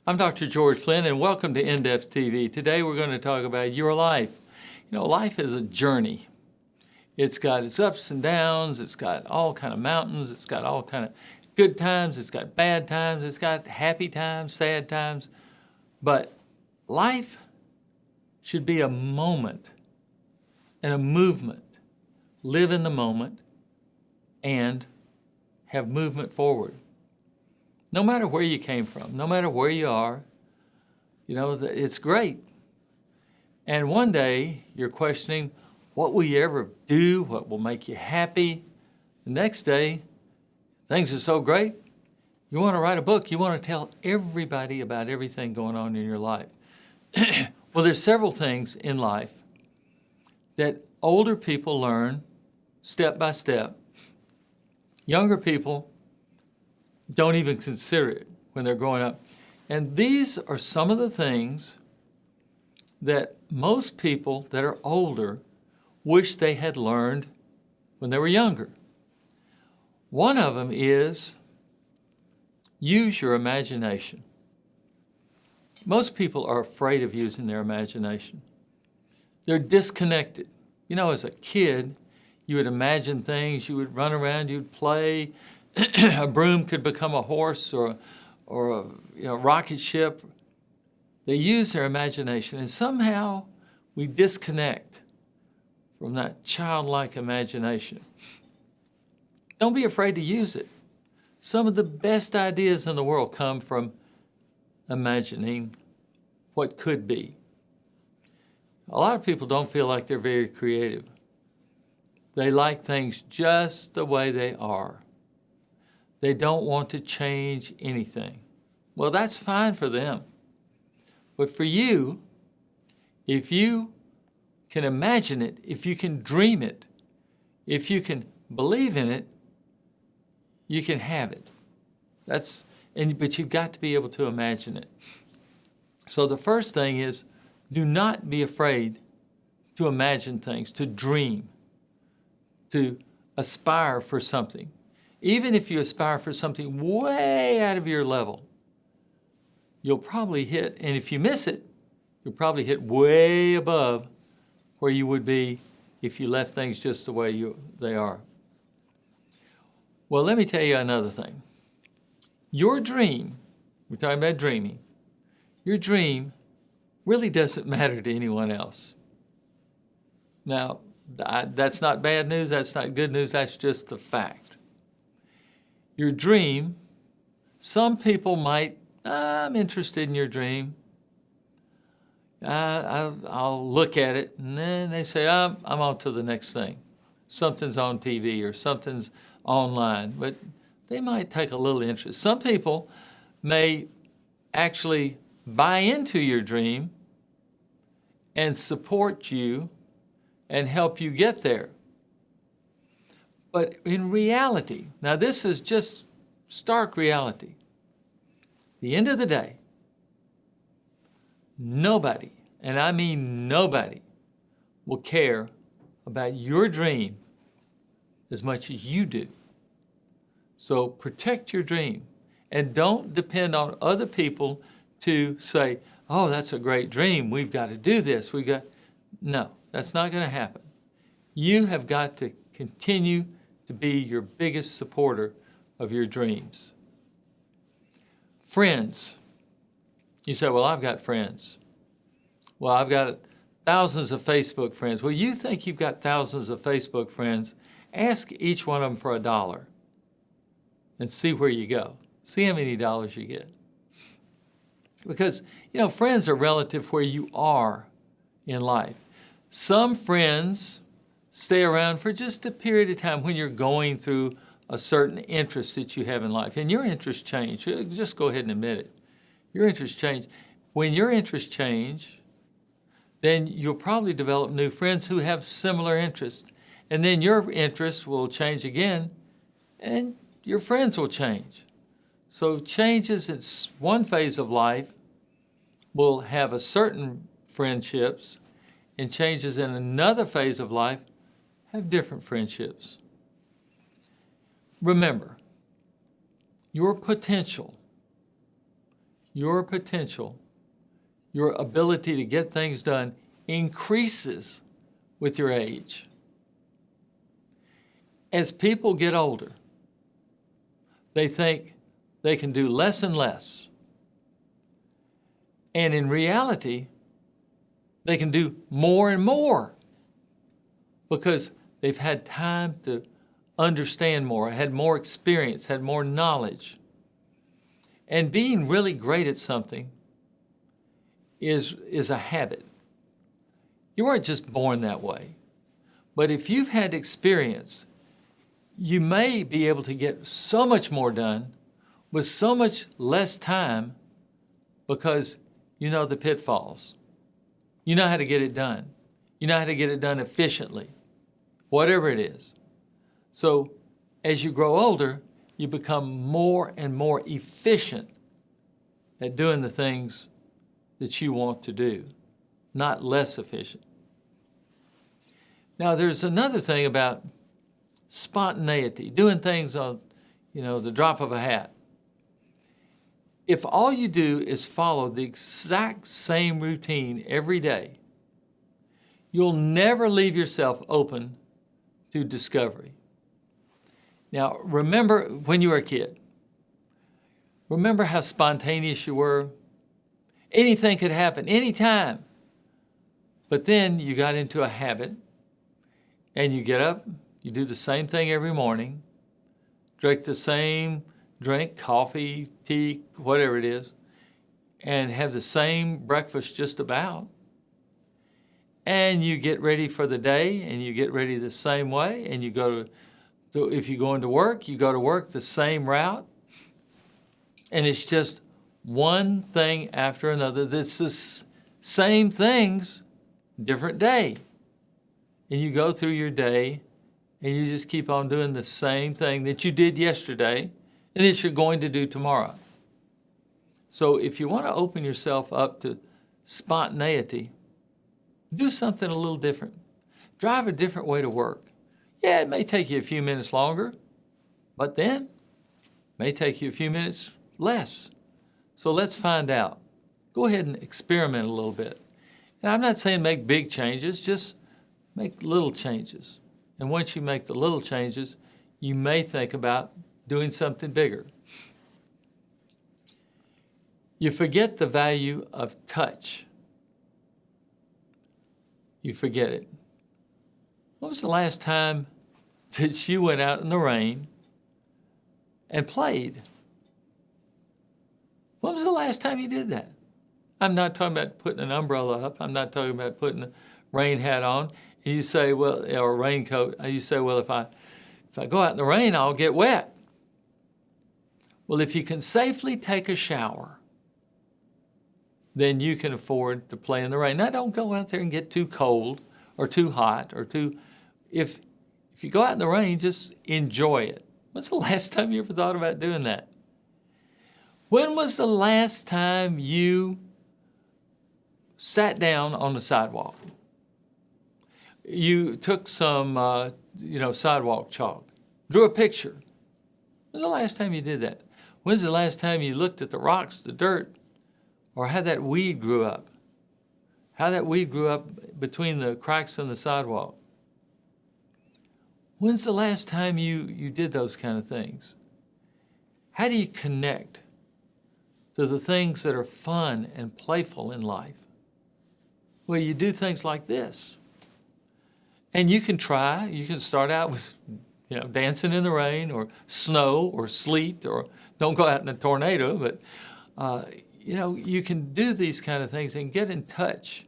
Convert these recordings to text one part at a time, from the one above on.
I'm Dr. George Flynn, and welcome to InDepth TV. Today we're going to talk about your life. You know, life is a journey. It's got its ups and downs. It's got all kind of mountains. It's got all kind of good times. It's got bad times. It's got happy times, sad times. But life should be a moment and a movement. Live in the moment and have movement forward. No matter where you came from, no matter where you are, you know, it's great. And one day you're questioning, what will you ever do? What will make you happy? The next day, things are so great, you want to write a book. You want to tell everybody about everything going on in your life. Well, there's several things in life that older people learn step by step. Younger people don't even consider it when they're growing up. And these are some of the things that most people that are older wish they had learned when they were younger. One of them is use your imagination. Most people are afraid of using their imagination. They're disconnected. You know, as a kid, you would imagine things, you would run around, you'd play. A broom could become a horse or a rocket ship. They use their imagination, and somehow we disconnect from that childlike imagination. Don't be afraid to use it. Some of the best ideas in the world come from imagining what could be. A lot of people don't feel like they're very creative. They like things just the way they are. They don't want to change anything. Well, that's fine for them. But for you, if you can imagine it, if you can dream it, if you can believe in it, you can have it. But you've got to be able to imagine it. So the first thing is, do not be afraid to imagine things, to dream, to aspire for something. Even if you aspire for something way out of your level, you'll probably hit, and if you miss it, you'll probably hit way above where you would be if you left things just the way they are. Well, let me tell you another thing. Your dream, we're talking about dreaming, your dream really doesn't matter to anyone else. Now, that's not bad news, that's not good news, that's just the fact. Your dream, some people might, I'm interested in your dream. I'll look at it, and then they say, I'm on to the next thing. Something's on TV or something's online, but they might take a little interest. Some people may actually buy into your dream and support you and help you get there. But in reality, now this is just stark reality. At the end of the day, nobody, and I mean nobody, will care about your dream as much as you do. So protect your dream and don't depend on other people to say, oh, that's a great dream, we've got to do this. No, that's not going to happen. You have got to continue to be your biggest supporter of your dreams. Friends. You say, well, I've got friends. Well, I've got thousands of Facebook friends. Well, you think you've got thousands of Facebook friends. Ask each one of them for $1 and see where you go. See how many dollars you get. Because, you know, friends are relative where you are in life. Some friends stay around for just a period of time when you're going through a certain interest that you have in life. And your interests change. Just go ahead and admit it. Your interests change. When your interests change, then you'll probably develop new friends who have similar interests. And then your interests will change again, and your friends will change. So changes in one phase of life will have a certain friendships, and changes in another phase of life have different friendships. Remember, your potential, your potential, your ability to get things done increases with your age. As people get older, they think they can do less and less. And in reality, they can do more and more because they've had time to understand more, had more experience, had more knowledge. And being really great at something is a habit. You weren't just born that way. But if you've had experience, you may be able to get so much more done with so much less time because you know the pitfalls. You know how to get it done. You know how to get it done efficiently, whatever it is. So as you grow older, you become more and more efficient at doing the things that you want to do, not less efficient. Now, there's another thing about spontaneity, doing things on, the drop of a hat. If all you do is follow the exact same routine every day, you'll never leave yourself open to discovery. Now, remember when you were a kid. Remember how spontaneous you were? Anything could happen, anytime. But then you got into a habit, and you get up, you do the same thing every morning, drink the same drink, coffee, tea, whatever it is, and have the same breakfast just about. And you get ready for the day, and you get ready the same way, and you go to, if you're going to work, you go to work the same route. And it's just one thing after another. That's the same things, different day. And you go through your day, and you just keep on doing the same thing that you did yesterday and that you're going to do tomorrow. So if you want to open yourself up to spontaneity, do something a little different. Drive a different way to work. Yeah, it may take you a few minutes longer, but then it may take you a few minutes less. So let's find out. Go ahead and experiment a little bit. And I'm not saying make big changes, just make little changes. And once you make the little changes, you may think about doing something bigger. You forget the value of touch. You forget it. When was the last time that you went out in the rain and played? When was the last time you did that? I'm not talking about putting an umbrella up. I'm not talking about putting a rain hat on. And you say, well, or a raincoat. You say, well, if I go out in the rain, I'll get wet. Well, if you can safely take a shower, then you can afford to play in the rain. Now, don't go out there and get too cold or too hot or too. If you go out in the rain, just enjoy it. When's the last time you ever thought about doing that? When was the last time you sat down on the sidewalk? You took some, sidewalk chalk, drew a picture. When's the last time you did that? When's the last time you looked at the rocks, the dirt, or how that weed grew up? How that weed grew up between the cracks in the sidewalk? When's the last time you did those kind of things? How do you connect to the things that are fun and playful in life? Well, you do things like this. And you can start out with, dancing in the rain or snow or sleet, or don't go out in a tornado, but, you can do these kind of things and get in touch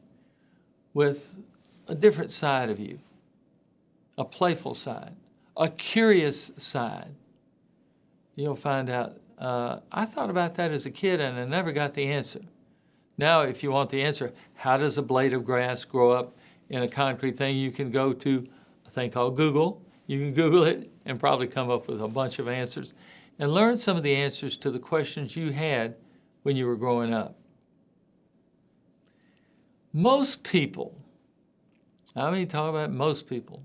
with a different side of you, a playful side, a curious side. You'll find out, I thought about that as a kid and I never got the answer. Now, if you want the answer, how does a blade of grass grow up in a concrete thing? You can go to a thing called Google. You can Google it and probably come up with a bunch of answers and learn some of the answers to the questions you had when you were growing up. Most people, I mean, talk about most people,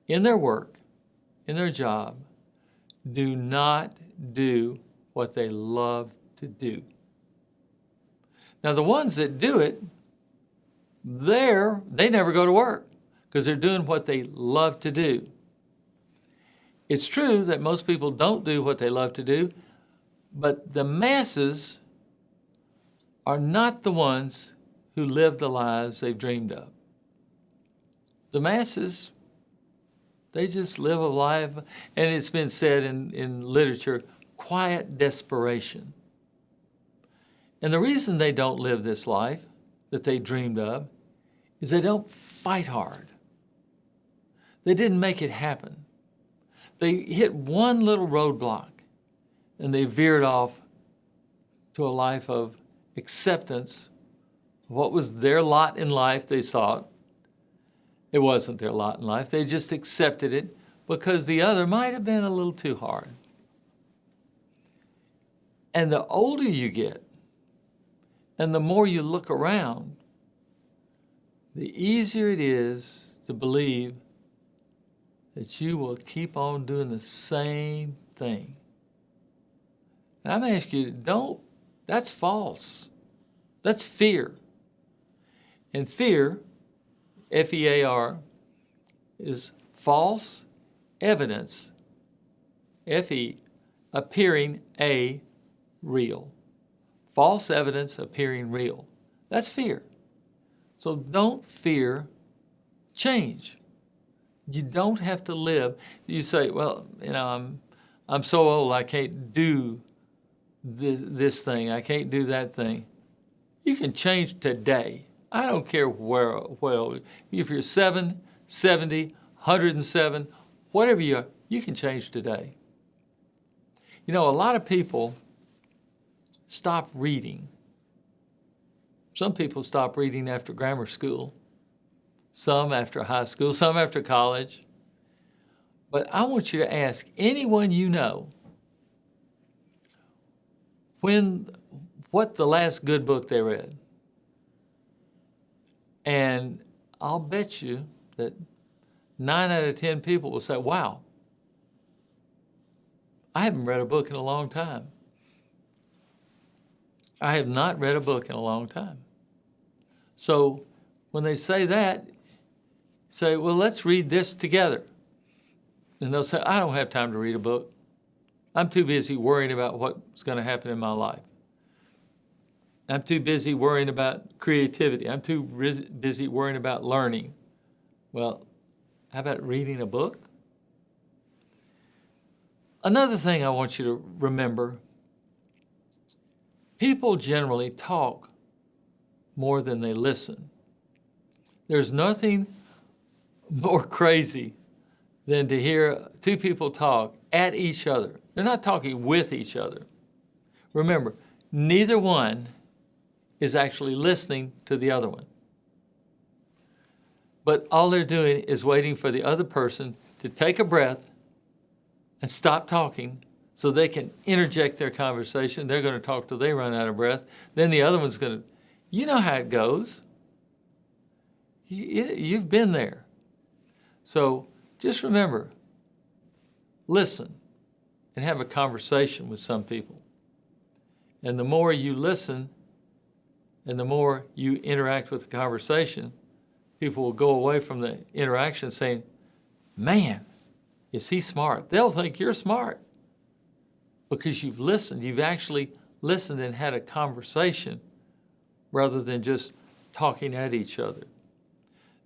in their work, in their job, do not do what they love to do. Now, the ones that do it, they never go to work because they're doing what they love to do. It's true that most people don't do what they love to do, but the masses are not the ones who live the lives they've dreamed of. The masses, they just live a life, and it's been said in literature, quiet desperation. And the reason they don't live this life that they dreamed of is they don't fight hard. They didn't make it happen. They hit one little roadblock and they veered off to a life of acceptance of what was their lot in life, they thought. It wasn't their lot in life. They just accepted it because the other might have been a little too hard. And the older you get, and the more you look around, the easier it is to believe that you will keep on doing the same thing. And I'm asking you, that's false. That's fear. And fear, F-E-A-R, is false evidence, F-E, appearing A, real. False evidence appearing real. That's fear. So don't fear change. You don't have to live. You say, well, I'm so old I can't do this thing. I can't do that thing. You can change today. I don't care where old. If you're 7, 70, 107, whatever you are, you can change today. A lot of people stop reading. Some people stop reading after grammar school, some after high school, some after college. But I want you to ask anyone you know what the last good book they read. And I'll bet you that 9 out of 10 people will say, wow, I haven't read a book in a long time. I have not read a book in a long time. So when they say that, say, well, let's read this together. And they'll say, I don't have time to read a book. I'm too busy worrying about what's going to happen in my life. I'm too busy worrying about creativity. I'm too busy worrying about learning. Well, how about reading a book? Another thing I want you to remember, people generally talk more than they listen. There's nothing more crazy than to hear two people talk at each other. They're not talking with each other. Remember, neither one is actually listening to the other one. But all they're doing is waiting for the other person to take a breath and stop talking so they can interject their conversation. They're going to talk till they run out of breath. Then the other one's going to, you know how it goes. You've been there. So just remember, listen and have a conversation with some people. And the more you listen and the more you interact with the conversation, people will go away from the interaction saying, man, is he smart? They'll think you're smart because you've listened. You've actually listened and had a conversation rather than just talking at each other.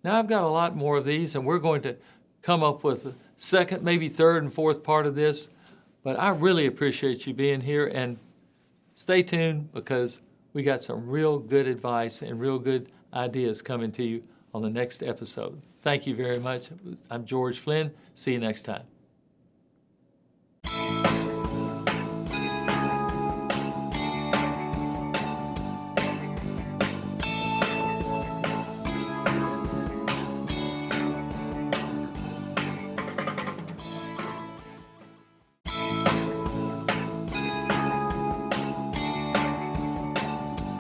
Now I've got a lot more of these, and we're going to come up with the second, maybe third and fourth part of this, but I really appreciate you being here, and stay tuned because we got some real good advice and real good ideas coming to you on the next episode. Thank you very much. I'm George Flynn. See you next time.